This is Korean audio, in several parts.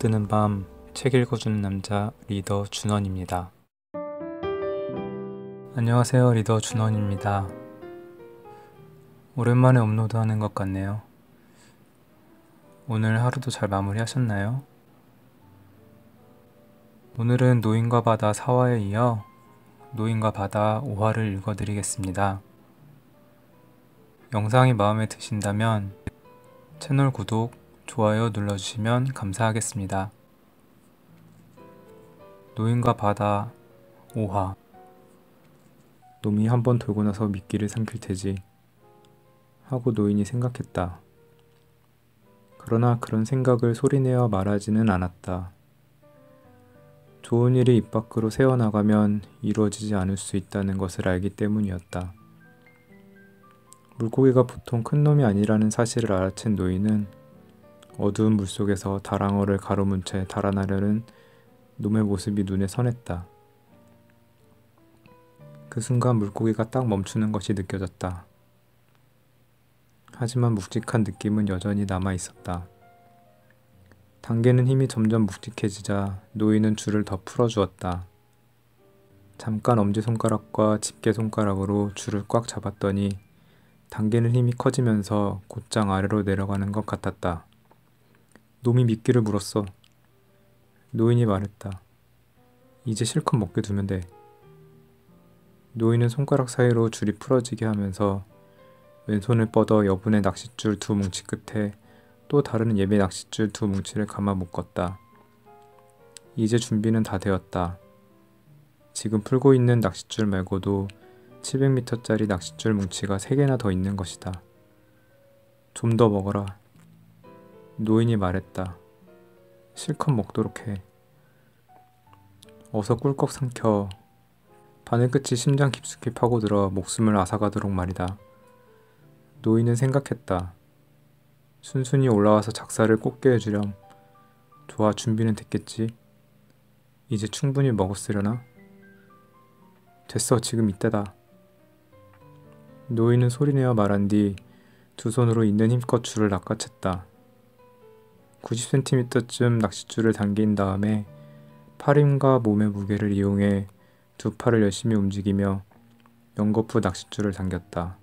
뜨는 밤 책 읽어주는 남자 리더 준원입니다. 안녕하세요, 리더 준원입니다. 오랜만에 업로드하는 것 같네요. 오늘 하루도 잘 마무리하셨나요? 오늘은 노인과 바다 4화에 이어 노인과 바다 5화를 읽어드리겠습니다. 영상이 마음에 드신다면 채널 구독, 좋아요 눌러주시면 감사하겠습니다. 노인과 바다 5화. 놈이 한번 돌고 나서 미끼를 삼킬 테지 하고 노인이 생각했다. 그러나 그런 생각을 소리내어 말하지는 않았다. 좋은 일이 입 밖으로 새어나가면 이루어지지 않을 수 있다는 것을 알기 때문이었다. 물고기가 보통 큰 놈이 아니라는 사실을 알아챈 노인은 어두운 물속에서 다랑어를 가로문 채 달아나려는 놈의 모습이 눈에 선했다. 그 순간 물고기가 딱 멈추는 것이 느껴졌다. 하지만 묵직한 느낌은 여전히 남아 있었다. 당기는 힘이 점점 묵직해지자 노인은 줄을 더 풀어주었다. 잠깐 엄지손가락과 집게손가락으로 줄을 꽉 잡았더니 당기는 힘이 커지면서 곧장 아래로 내려가는 것 같았다. 놈이 미끼를 물었어. 노인이 말했다. 이제 실컷 먹게 두면 돼. 노인은 손가락 사이로 줄이 풀어지게 하면서 왼손을 뻗어 여분의 낚싯줄 2뭉치 끝에 또 다른 예배 낚싯줄 2뭉치를 감아 묶었다. 이제 준비는 다 되었다. 지금 풀고 있는 낚싯줄 말고도 700m짜리 낚싯줄 뭉치가 3개나 더 있는 것이다. 좀 더 먹어라. 노인이 말했다. 실컷 먹도록 해. 어서 꿀꺽 삼켜. 바늘끝이 심장 깊숙이 파고들어 목숨을 앗아가도록 말이다. 노인은 생각했다. 순순히 올라와서 작사를 꽂게 해주렴. 좋아, 준비는 됐겠지? 이제 충분히 먹었으려나? 됐어, 지금 이때다. 노인은 소리내어 말한 뒤 두 손으로 있는 힘껏 줄을 낚아챘다. 90cm쯤 낚싯줄을 당긴 다음에 팔힘과 몸의 무게를 이용해 두 팔을 열심히 움직이며 연거푸 낚싯줄을 당겼다.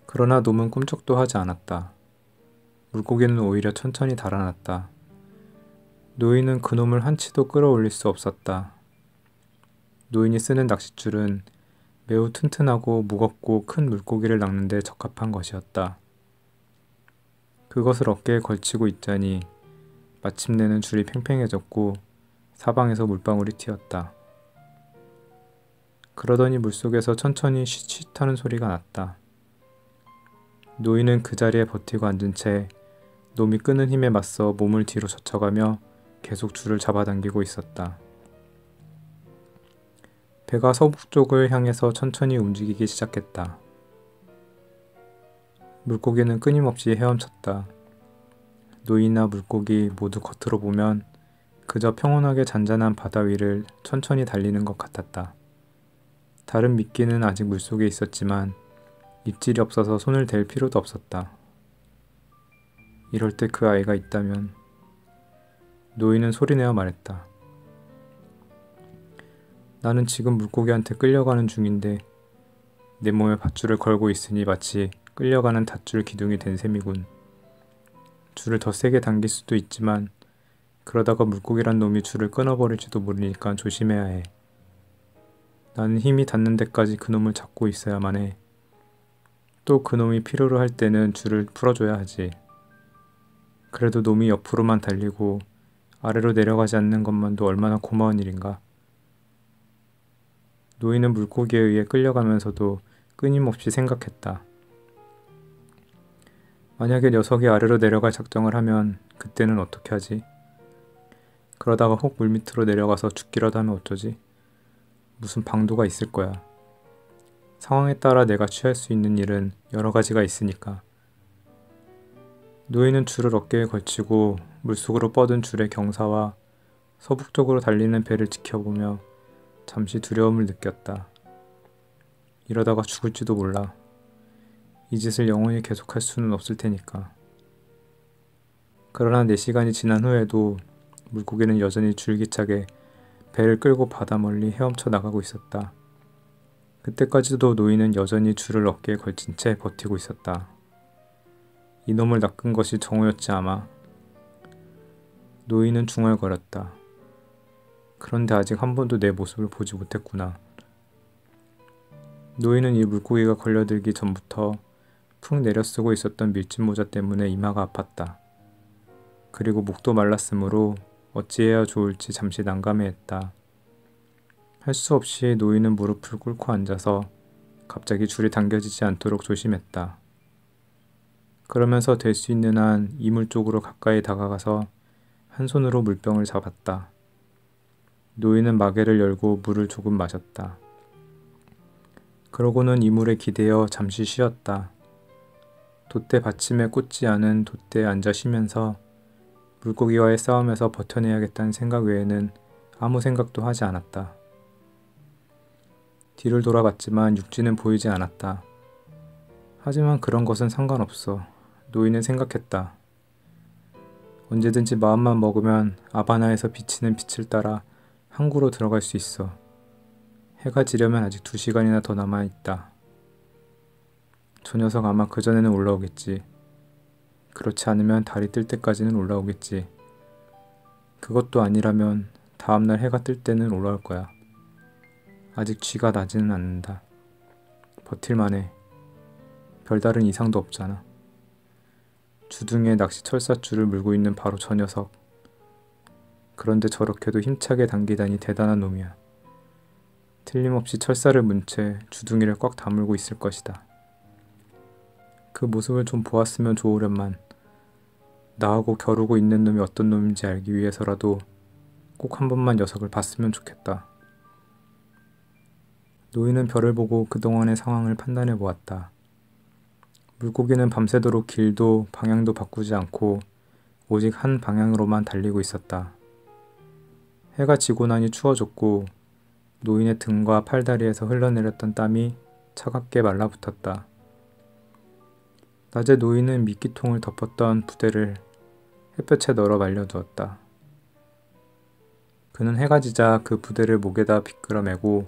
그러나 놈은 꿈쩍도 하지 않았다. 물고기는 오히려 천천히 달아났다. 노인은 그놈을 한치도 끌어올릴 수 없었다. 노인이 쓰는 낚싯줄은 매우 튼튼하고 무겁고 큰 물고기를 낚는 데 적합한 것이었다. 그것을 어깨에 걸치고 있자니 마침내는 줄이 팽팽해졌고 사방에서 물방울이 튀었다. 그러더니 물속에서 천천히 쉿쉿 하는 소리가 났다. 노인은 그 자리에 버티고 앉은 채 놈이 끄는 힘에 맞서 몸을 뒤로 젖혀가며 계속 줄을 잡아당기고 있었다. 배가 서북쪽을 향해서 천천히 움직이기 시작했다. 물고기는 끊임없이 헤엄쳤다. 노인이나 물고기 모두 겉으로 보면 그저 평온하게 잔잔한 바다 위를 천천히 달리는 것 같았다. 다른 미끼는 아직 물속에 있었지만 입질이 없어서 손을 댈 필요도 없었다. 이럴 때 그 아이가 있다면. 노인은 소리내어 말했다. 나는 지금 물고기한테 끌려가는 중인데 내 몸에 밧줄을 걸고 있으니 마치 끌려가는 닷줄 기둥이 된 셈이군. 줄을 더 세게 당길 수도 있지만 그러다가 물고기란 놈이 줄을 끊어버릴지도 모르니까 조심해야 해. 나는 힘이 닿는 데까지 그놈을 잡고 있어야만 해. 또 그놈이 필요로 할 때는 줄을 풀어줘야 하지. 그래도 놈이 옆으로만 달리고 아래로 내려가지 않는 것만도 얼마나 고마운 일인가. 노인은 물고기에 의해 끌려가면서도 끊임없이 생각했다. 만약에 녀석이 아래로 내려갈 작정을 하면 그때는 어떻게 하지? 그러다가 혹 물밑으로 내려가서 죽기라도 하면 어쩌지? 무슨 방도가 있을 거야. 상황에 따라 내가 취할 수 있는 일은 여러 가지가 있으니까. 노인은 줄을 어깨에 걸치고 물속으로 뻗은 줄의 경사와 서북쪽으로 달리는 배를 지켜보며 잠시 두려움을 느꼈다. 이러다가 죽을지도 몰라. 이 짓을 영원히 계속할 수는 없을 테니까. 그러나 4시간이 지난 후에도 물고기는 여전히 줄기차게 배를 끌고 바다 멀리 헤엄쳐 나가고 있었다. 그때까지도 노인은 여전히 줄을 어깨에 걸친 채 버티고 있었다. 이놈을 낚은 것이 정오였지 아마. 노인은 중얼거렸다. 그런데 아직 한 번도 내 모습을 보지 못했구나. 노인은 이 물고기가 걸려들기 전부터 푹 내려쓰고 있었던 밀짚 모자 때문에 이마가 아팠다. 그리고 목도 말랐으므로 어찌해야 좋을지 잠시 난감해했다. 할 수 없이 노인은 무릎을 꿇고 앉아서 갑자기 줄이 당겨지지 않도록 조심했다. 그러면서 될 수 있는 한 이물 쪽으로 가까이 다가가서 한 손으로 물병을 잡았다. 노인은 마개를 열고 물을 조금 마셨다. 그러고는 이물에 기대어 잠시 쉬었다. 돛대 받침에 꽂지 않은 돛대에 앉아 쉬면서 물고기와의 싸움에서 버텨내야겠다는 생각 외에는 아무 생각도 하지 않았다. 뒤를 돌아봤지만 육지는 보이지 않았다. 하지만 그런 것은 상관없어. 노인은 생각했다. 언제든지 마음만 먹으면 아바나에서 비치는 빛을 따라 항구로 들어갈 수 있어. 해가 지려면 아직 2시간이나 더 남아있다. 저 녀석 아마 그전에는 올라오겠지. 그렇지 않으면 달이 뜰 때까지는 올라오겠지. 그것도 아니라면 다음날 해가 뜰 때는 올라올 거야. 아직 쥐가 나지는 않는다. 버틸만해. 별다른 이상도 없잖아. 주둥이에 낚시 철사줄을 물고 있는 바로 저 녀석. 그런데 저렇게도 힘차게 당기다니 대단한 놈이야. 틀림없이 철사를 문 채 주둥이를 꽉 다물고 있을 것이다. 그 모습을 좀 보았으면 좋으련만 나하고 겨루고 있는 놈이 어떤 놈인지 알기 위해서라도 꼭 한 번만 녀석을 봤으면 좋겠다. 노인은 별을 보고 그동안의 상황을 판단해 보았다. 물고기는 밤새도록 길도 방향도 바꾸지 않고 오직 한 방향으로만 달리고 있었다. 해가 지고 나니 추워졌고 노인의 등과 팔다리에서 흘러내렸던 땀이 차갑게 말라붙었다. 낮에 노인은 미끼통을 덮었던 부대를 햇볕에 널어 말려두었다. 그는 해가 지자 그 부대를 목에다 비끄러매고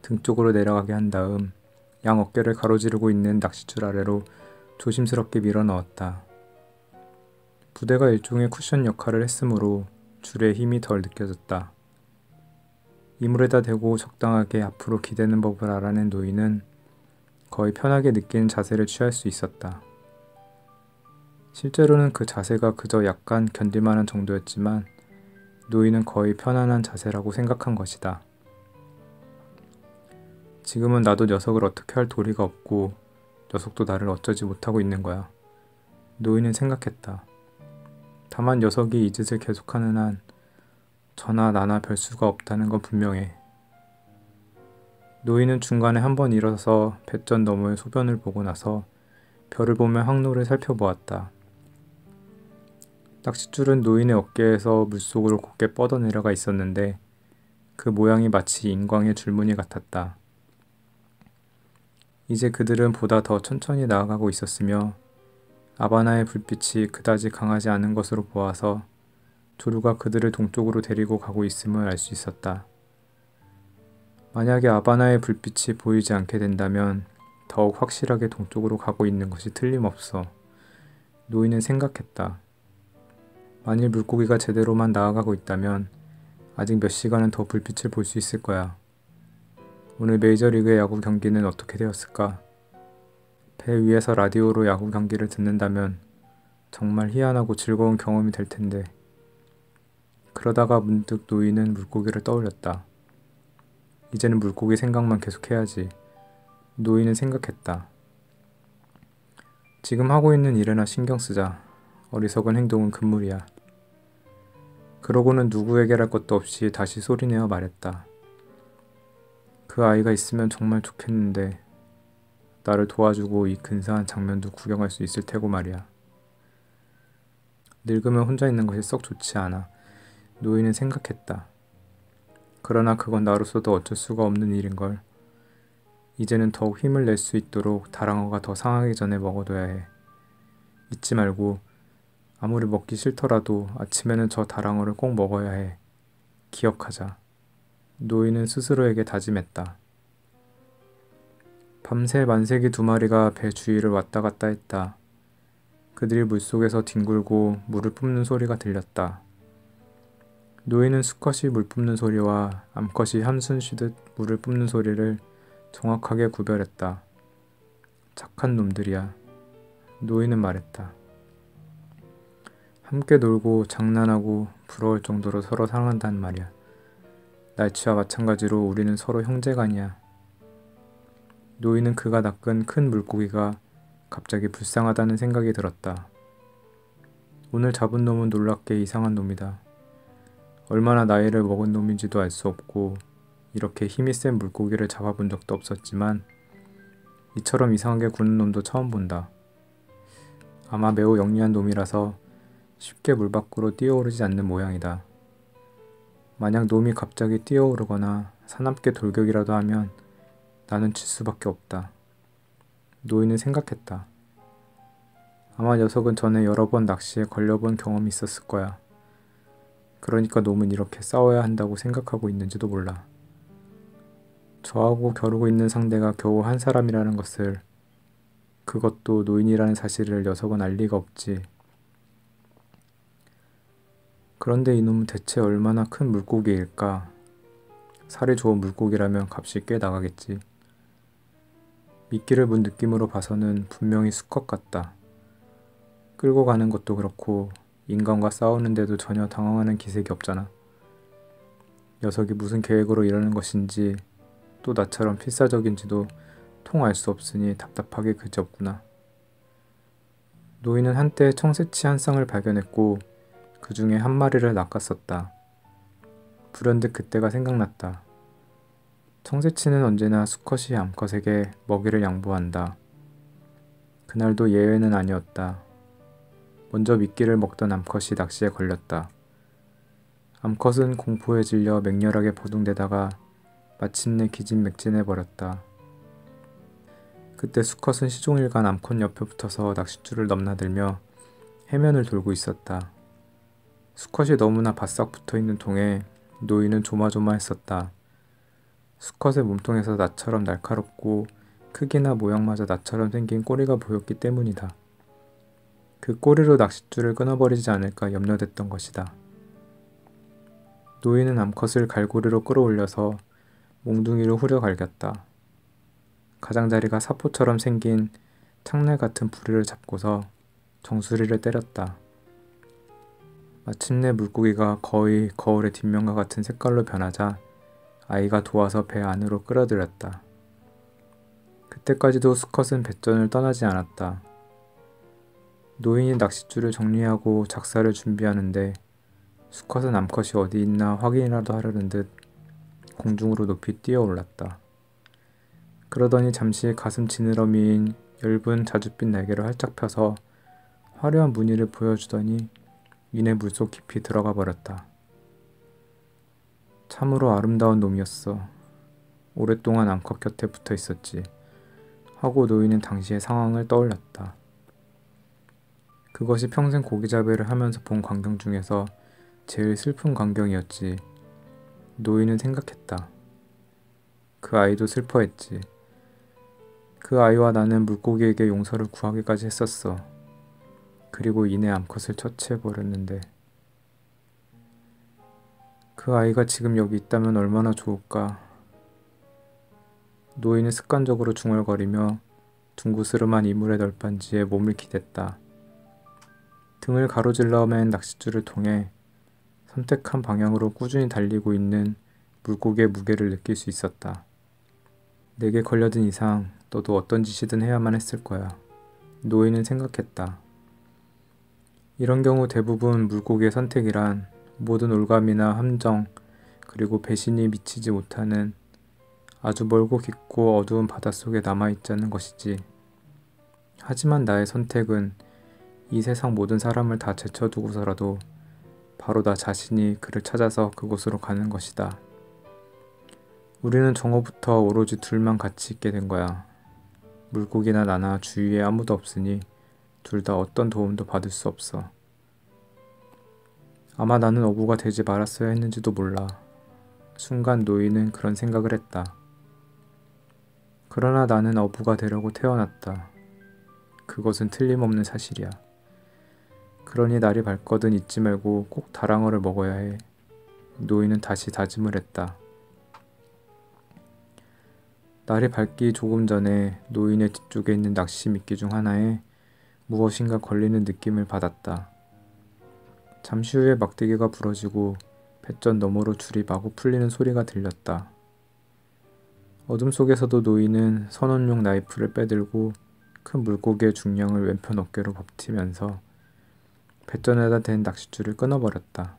등 쪽으로 내려가게 한 다음 양 어깨를 가로지르고 있는 낚싯줄 아래로 조심스럽게 밀어 넣었다. 부대가 일종의 쿠션 역할을 했으므로 줄에 힘이 덜 느껴졌다. 이물에다 대고 적당하게 앞으로 기대는 법을 알아낸 노인은 거의 편하게 느끼는 자세를 취할 수 있었다. 실제로는 그 자세가 그저 약간 견딜만한 정도였지만 노인은 거의 편안한 자세라고 생각한 것이다. 지금은 나도 녀석을 어떻게 할 도리가 없고 녀석도 나를 어쩌지 못하고 있는 거야. 노인은 생각했다. 다만 녀석이 이 짓을 계속하는 한 저나 나나 별 수가 없다는 건 분명해. 노인은 중간에 한번 일어서 뱃전 너머의 소변을 보고 나서 별을 보며 항로를 살펴보았다. 낚싯줄은 노인의 어깨에서 물속으로 곧게 뻗어내려가 있었는데 그 모양이 마치 인광의 줄무늬 같았다. 이제 그들은 보다 더 천천히 나아가고 있었으며 아바나의 불빛이 그다지 강하지 않은 것으로 보아서 조류가 그들을 동쪽으로 데리고 가고 있음을 알 수 있었다. 만약에 아바나의 불빛이 보이지 않게 된다면 더욱 확실하게 동쪽으로 가고 있는 것이 틀림없어. 노인은 생각했다. 만일 물고기가 제대로만 나아가고 있다면 아직 몇 시간은 더 불빛을 볼 수 있을 거야. 오늘 메이저리그의 야구 경기는 어떻게 되었을까? 배 위에서 라디오로 야구 경기를 듣는다면 정말 희한하고 즐거운 경험이 될 텐데. 그러다가 문득 노인은 물고기를 떠올렸다. 이제는 물고기 생각만 계속해야지. 노인은 생각했다. 지금 하고 있는 일에나 신경 쓰자. 어리석은 행동은 금물이야. 그러고는 누구에게랄 것도 없이 다시 소리내어 말했다. 그 아이가 있으면 정말 좋겠는데 나를 도와주고 이 근사한 장면도 구경할 수 있을 테고 말이야. 늙으면 혼자 있는 것이 썩 좋지 않아. 노인은 생각했다. 그러나 그건 나로서도 어쩔 수가 없는 일인걸. 이제는 더욱 힘을 낼 수 있도록 다랑어가 더 상하기 전에 먹어둬야 해. 잊지 말고 아무리 먹기 싫더라도 아침에는 저 다랑어를 꼭 먹어야 해. 기억하자. 노인은 스스로에게 다짐했다. 밤새 만세기 2마리가 배 주위를 왔다 갔다 했다. 그들이 물속에서 뒹굴고 물을 뿜는 소리가 들렸다. 노인은 수컷이 물 뿜는 소리와 암컷이 한숨 쉬듯 물을 뿜는 소리를 정확하게 구별했다. 착한 놈들이야. 노인은 말했다. 함께 놀고 장난하고 부러울 정도로 서로 사랑한단 말이야. 날치와 마찬가지로 우리는 서로 형제간이야. 노인은 그가 낚은 큰 물고기가 갑자기 불쌍하다는 생각이 들었다. 오늘 잡은 놈은 놀랍게 이상한 놈이다. 얼마나 나이를 먹은 놈인지도 알 수 없고 이렇게 힘이 센 물고기를 잡아본 적도 없었지만 이처럼 이상하게 구는 놈도 처음 본다. 아마 매우 영리한 놈이라서 쉽게 물 밖으로 뛰어오르지 않는 모양이다. 만약 놈이 갑자기 뛰어오르거나 사납게 돌격이라도 하면 나는 칠 수밖에 없다. 노인은 생각했다. 아마 녀석은 전에 여러 번 낚시에 걸려본 경험이 있었을 거야. 그러니까 놈은 이렇게 싸워야 한다고 생각하고 있는지도 몰라. 저하고 겨루고 있는 상대가 겨우 한 사람이라는 것을, 그것도 노인이라는 사실을 녀석은 알 리가 없지. 그런데 이놈은 대체 얼마나 큰 물고기일까? 살이 좋은 물고기라면 값이 꽤 나가겠지. 미끼를 문 느낌으로 봐서는 분명히 수컷 같다. 끌고 가는 것도 그렇고 인간과 싸우는데도 전혀 당황하는 기색이 없잖아. 녀석이 무슨 계획으로 이러는 것인지 또 나처럼 필사적인지도 통 알 수 없으니 답답하게 그지없구나. 노인은 한때 청새치 한 쌍을 발견했고 그 중에 한 마리를 낚았었다. 불현듯 그때가 생각났다. 청새치는 언제나 수컷이 암컷에게 먹이를 양보한다. 그날도 예외는 아니었다. 먼저 미끼를 먹던 암컷이 낚시에 걸렸다. 암컷은 공포에 질려 맹렬하게 버둥대다가 마침내 기진맥진해버렸다. 그때 수컷은 시종일관 암컷 옆에 붙어서 낚싯줄을 넘나들며 해면을 돌고 있었다. 수컷이 너무나 바싹 붙어있는 통에 노인은 조마조마했었다. 수컷의 몸통에서 나처럼 날카롭고 크기나 모양마저 나처럼 생긴 꼬리가 보였기 때문이다. 그 꼬리로 낚싯줄을 끊어버리지 않을까 염려됐던 것이다. 노인은 암컷을 갈고리로 끌어올려서 몽둥이로 후려 갈겼다. 가장자리가 사포처럼 생긴 창날 같은 부리를 잡고서 정수리를 때렸다. 마침내 물고기가 거의 거울의 뒷면과 같은 색깔로 변하자 아이가 도와서 배 안으로 끌어들였다. 그때까지도 수컷은 뱃전을 떠나지 않았다. 노인이 낚싯줄을 정리하고 작사를 준비하는데 수컷은 암컷이 어디 있나 확인이라도 하려는 듯 공중으로 높이 뛰어올랐다. 그러더니 잠시 가슴 지느러미인 엷은 자줏빛 날개를 활짝 펴서 화려한 무늬를 보여주더니 이내 물속 깊이 들어가 버렸다. 참으로 아름다운 놈이었어. 오랫동안 암컷 곁에 붙어 있었지. 하고 노인은 당시의 상황을 떠올렸다. 그것이 평생 고기잡이를 하면서 본 광경 중에서 제일 슬픈 광경이었지. 노인은 생각했다. 그 아이도 슬퍼했지. 그 아이와 나는 물고기에게 용서를 구하기까지 했었어. 그리고 이내 암컷을 처치해버렸는데 그 아이가 지금 여기 있다면 얼마나 좋을까. 노인은 습관적으로 중얼거리며 둥구스름한 이물의 널빤지에 몸을 기댔다. 등을 가로질러 맨 낚싯줄을 통해 선택한 방향으로 꾸준히 달리고 있는 물고기의 무게를 느낄 수 있었다. 내게 걸려든 이상 너도 어떤 짓이든 해야만 했을 거야. 노인은 생각했다. 이런 경우 대부분 물고기의 선택이란 모든 올감이나 함정 그리고 배신이 미치지 못하는 아주 멀고 깊고 어두운 바닷속에 남아있자는 것이지. 하지만 나의 선택은 이 세상 모든 사람을 다 제쳐두고서라도 바로 나 자신이 그를 찾아서 그곳으로 가는 것이다. 우리는 정오부터 오로지 둘만 같이 있게 된 거야. 물고기나 나나 주위에 아무도 없으니 둘 다 어떤 도움도 받을 수 없어. 아마 나는 어부가 되지 말았어야 했는지도 몰라. 순간 노인은 그런 생각을 했다. 그러나 나는 어부가 되려고 태어났다. 그것은 틀림없는 사실이야. 그러니 날이 밝거든 잊지 말고 꼭 다랑어를 먹어야 해. 노인은 다시 다짐을 했다. 날이 밝기 조금 전에 노인의 뒤쪽에 있는 낚시 미끼 중 하나에 무엇인가 걸리는 느낌을 받았다. 잠시 후에 막대기가 부러지고 뱃전 너머로 줄이 마구 풀리는 소리가 들렸다. 어둠 속에서도 노인은 선원용 나이프를 빼들고 큰 물고기의 중량을 왼편 어깨로 버티면서 뱃전에다 댄 낚싯줄을 끊어버렸다.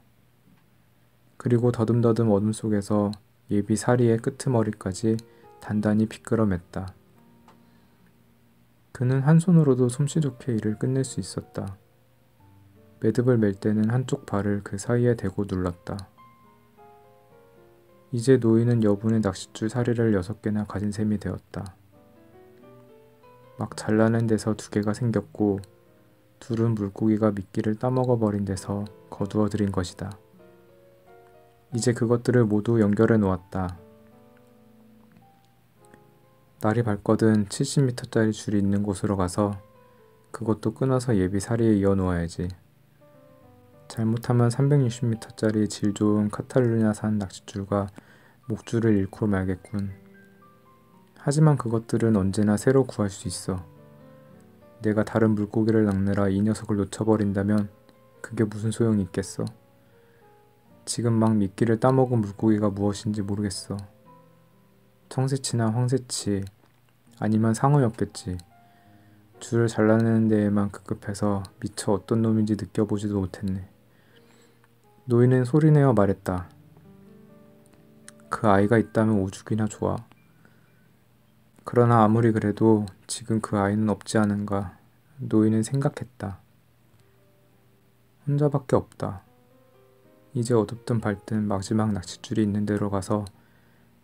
그리고 더듬더듬 어둠 속에서 예비 사리의 끄트머리까지 단단히 피끄러맸다. 그는 한 손으로도 솜씨 좋게 일을 끝낼 수 있었다. 매듭을 맬 때는 한쪽 발을 그 사이에 대고 눌렀다. 이제 노인은 여분의 낚싯줄 사리를 6개나 가진 셈이 되었다. 막 잘라낸 데서 2개가 생겼고 둘은 물고기가 미끼를 따먹어버린 데서 거두어 들인 것이다. 이제 그것들을 모두 연결해 놓았다. 날이 밝거든 70m짜리 줄이 있는 곳으로 가서 그것도 끊어서 예비 사리에 이어 놓아야지. 잘못하면 360m짜리 질 좋은 카탈루냐산 낚싯줄과 목줄을 잃고 말겠군. 하지만 그것들은 언제나 새로 구할 수 있어. 내가 다른 물고기를 낚느라 이 녀석을 놓쳐버린다면 그게 무슨 소용이 있겠어? 지금 막 미끼를 따먹은 물고기가 무엇인지 모르겠어. 청새치나 황새치 아니면 상어였겠지. 줄을 잘라내는 데에만 급급해서 미처 어떤 놈인지 느껴보지도 못했네. 노인은 소리내어 말했다. 그 아이가 있다면 오죽이나 좋아. 그러나 아무리 그래도 지금 그 아이는 없지 않은가 노인은 생각했다. 혼자밖에 없다. 이제 어둡든 밝든 마지막 낚싯줄이 있는 데로 가서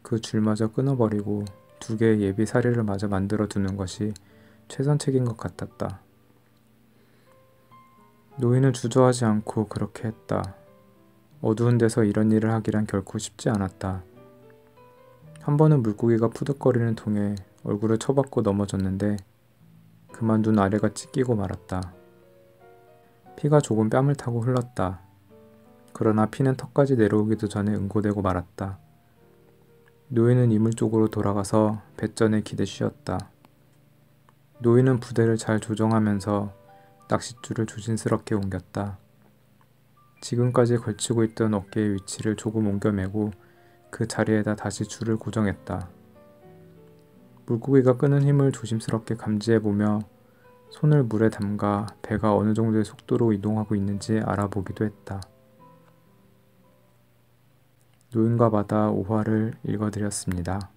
그 줄마저 끊어버리고 2개의 예비 사리를 마저 만들어 두는 것이 최선책인 것 같았다. 노인은 주저하지 않고 그렇게 했다. 어두운 데서 이런 일을 하기란 결코 쉽지 않았다. 한 번은 물고기가 푸득거리는 통에 얼굴을 쳐박고 넘어졌는데 그만 눈 아래가 찢기고 말았다. 피가 조금 뺨을 타고 흘렀다. 그러나 피는 턱까지 내려오기도 전에 응고되고 말았다. 노인은 이물 쪽으로 돌아가서 뱃전에 기대 쉬었다. 노인은 부대를 잘 조정하면서 낚싯줄을 조심스럽게 옮겼다. 지금까지 걸치고 있던 어깨의 위치를 조금 옮겨매고 그 자리에다 다시 줄을 고정했다. 물고기가 끄는 힘을 조심스럽게 감지해보며 손을 물에 담가 배가 어느 정도의 속도로 이동하고 있는지 알아보기도 했다. 노인과 바다 5화를 읽어드렸습니다.